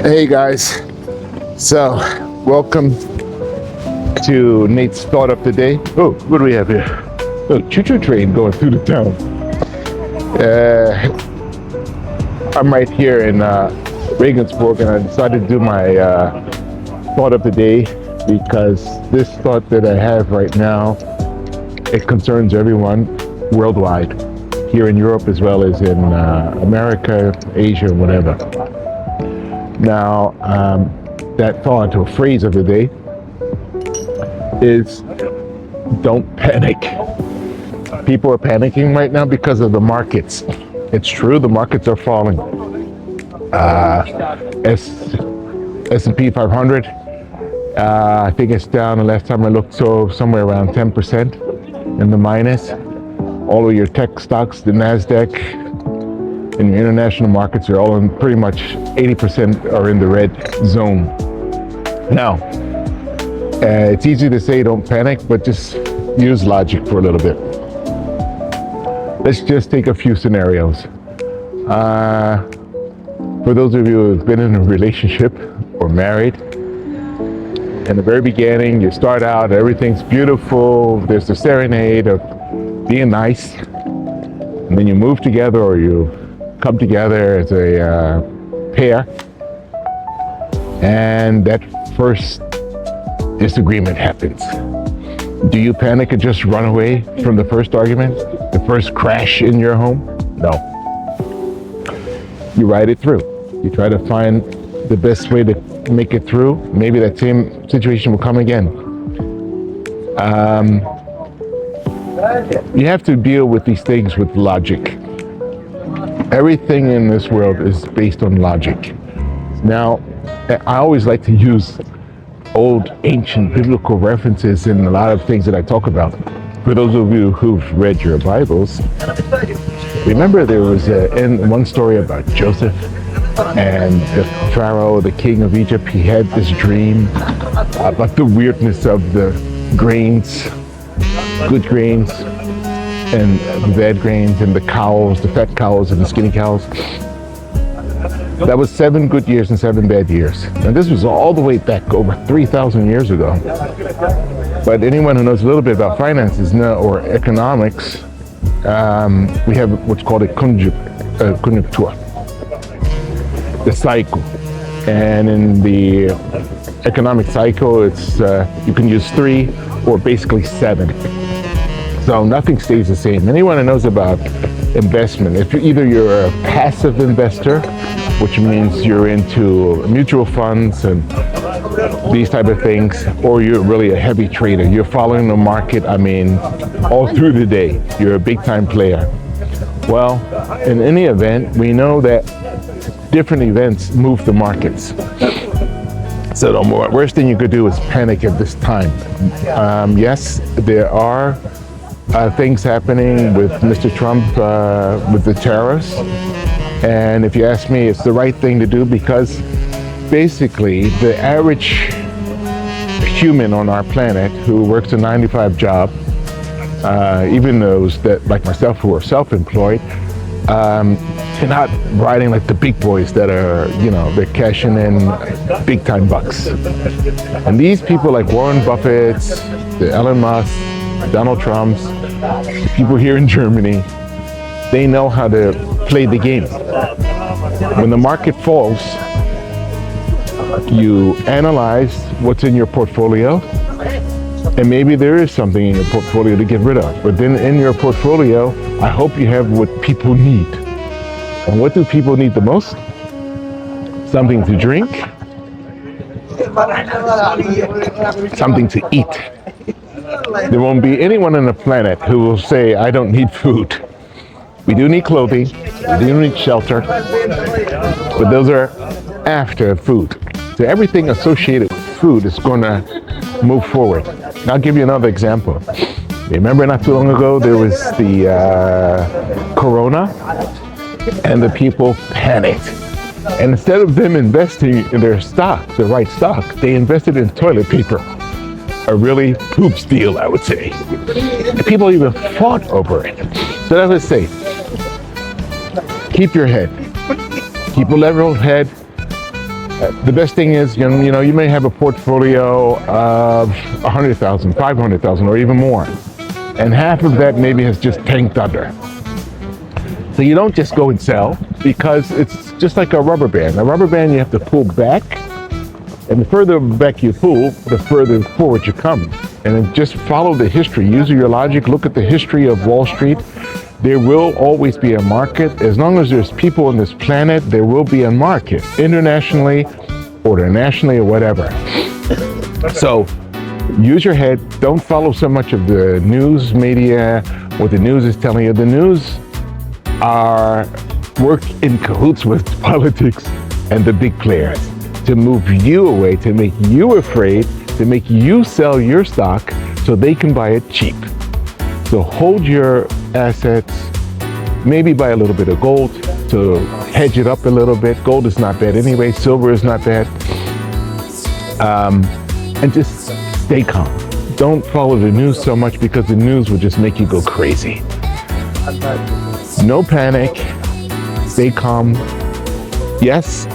Hey guys, so welcome to Nate's Thought of the Day. Oh, what do we have here? Oh, choo-choo train going through the town. I'm right here in Regensburg, and I decided to do my Thought of the Day because this thought that I have right now, it concerns everyone worldwide, here in Europe as well as in America, Asia, whatever. Now, that thought or phrase of the day is don't panic. People are panicking right now because of the markets. It's true, the markets are falling. S&P 500, I think it's down, the last time I looked, so somewhere around 10% in the minus. All of your tech stocks, the NASDAQ, and your international markets are all in pretty much 80% are in the red zone. Now, it's easy to say don't panic, but just use logic for a little bit. Let's just take a few scenarios. For those of you who have been in a relationship or married, in the very beginning, you start out, everything's beautiful, there's the serenade of being nice, and then you move together or you come together as a pair, and that first disagreement happens. Do you panic and just run away from the first argument, the first crash in your home? No. You ride it through. You try to find the best way to make it through. Maybe that same situation will come again. You have to deal with these things with logic. Everything in this world is based on logic. Now, I always like to use old, ancient biblical references in a lot of things that I talk about. For those of you who've read your Bibles, remember there was one story about Joseph and the Pharaoh, the king of Egypt. He had this dream about the weirdness of the grains, good grains, and the bad grains, and the cows, the fat cows and the skinny cows. That was 7 good years and 7 bad years. And this was all the way back over 3,000 years ago. But anyone who knows a little bit about finances or economics, we have what's called a conjuncture, the cycle. And in the economic cycle, it's you can use 3 or basically 7. So nothing stays the same. Anyone who knows about investment, if you're a passive investor, which means you're into mutual funds and these type of things, or you're really a heavy trader, you're following the market, all through the day, you're a big time player. Well, in any event, we know that different events move the markets. So the worst thing you could do is panic at this time. Yes, there are things happening with Mr. Trump with the tariffs. And if you ask me, it's the right thing to do because basically the average human on our planet who works a 9-to-5 job, even those that, like myself, who are self-employed, they're not riding like the big boys that are, they're cashing in big time bucks. And these people like Warren Buffett's, the Elon Musk, Donald Trump's, people here in Germany, they know how to play the game. When the market falls, you analyze what's in your portfolio, and maybe there is something in your portfolio to get rid of. But then in your portfolio, I hope you have what people need. And what do people need the most? Something to drink, something to eat. There won't be anyone on the planet who will say, I don't need food. We do need clothing, we do need shelter, but those are after food. So everything associated with food is going to move forward. And I'll give you another example. Remember not too long ago, there was the Corona, and the people panicked. And instead of them investing in their stock, the right stock, they invested in toilet paper. A really poop steal, I would say. And people even fought over it. So I would say, keep your head. Keep a level head. The best thing is, you know, you may have a portfolio of 100,000, 500,000, or even more, and half of that maybe has just tanked under. So you don't just go and sell, because it's just like a rubber band. A rubber band, you have to pull back, and the further back you pull, the further forward you come. And then just follow the history. Use your logic. Look at the history of Wall Street. There will always be a market. As long as there's people on this planet, there will be a market, internationally or nationally or whatever. So use your head. Don't follow so much of the news media, what the news is telling you. The news are work in cahoots with politics and the big players to move you away, to make you afraid, to make you sell your stock so they can buy it cheap. So hold your assets, maybe buy a little bit of gold to hedge it up a little bit. Gold is not bad anyway, silver is not bad. And just stay calm. Don't follow the news so much, because the news will just make you go crazy. No panic, stay calm. Yes,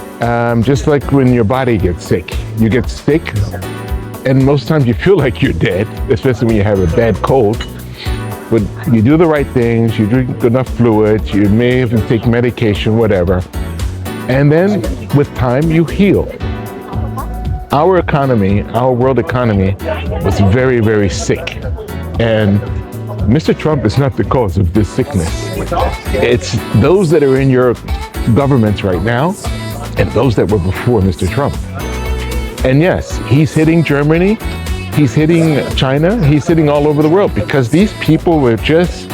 just like when your body gets sick. You get sick, and most times you feel like you're dead, especially when you have a bad cold. But you do the right things, you drink enough fluids, you may even take medication, whatever. And then with time, you heal. Our economy, our world economy, was very, very sick. And Mr. Trump is not the cause of this sickness. It's those that are in your governments right now and those that were before Mr. Trump. And yes, he's hitting Germany, he's hitting China, he's hitting all over the world, because these people were just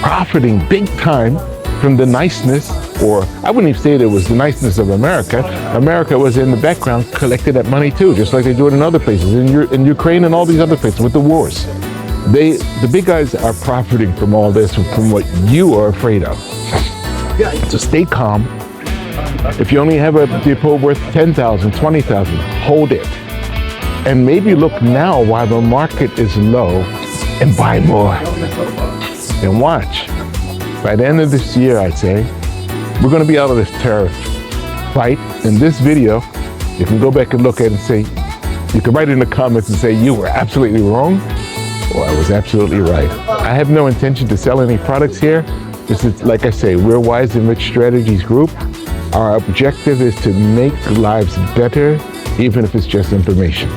profiting big time from the niceness, or I wouldn't even say it was the niceness of America. America was in the background, collected that money too, just like they do it in other places, in Ukraine and all these other places with the wars. The big guys are profiting from all this, from what you are afraid of. So stay calm. If you only have a depot worth 10,000, 20,000, hold it. And maybe look now while the market is low and buy more. And watch. By the end of this year, I'd say, we're going to be out of this tariff fight. In this video, you can go back and look at it and say, you can write in the comments and say, you were absolutely wrong, or I was absolutely right. I have no intention to sell any products here. This is, like I say, we're Wise and Rich Strategies Group. Our objective is to make lives better, even if it's just information.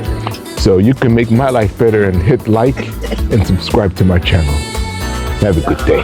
So you can make my life better and hit like and subscribe to my channel. Have a good day.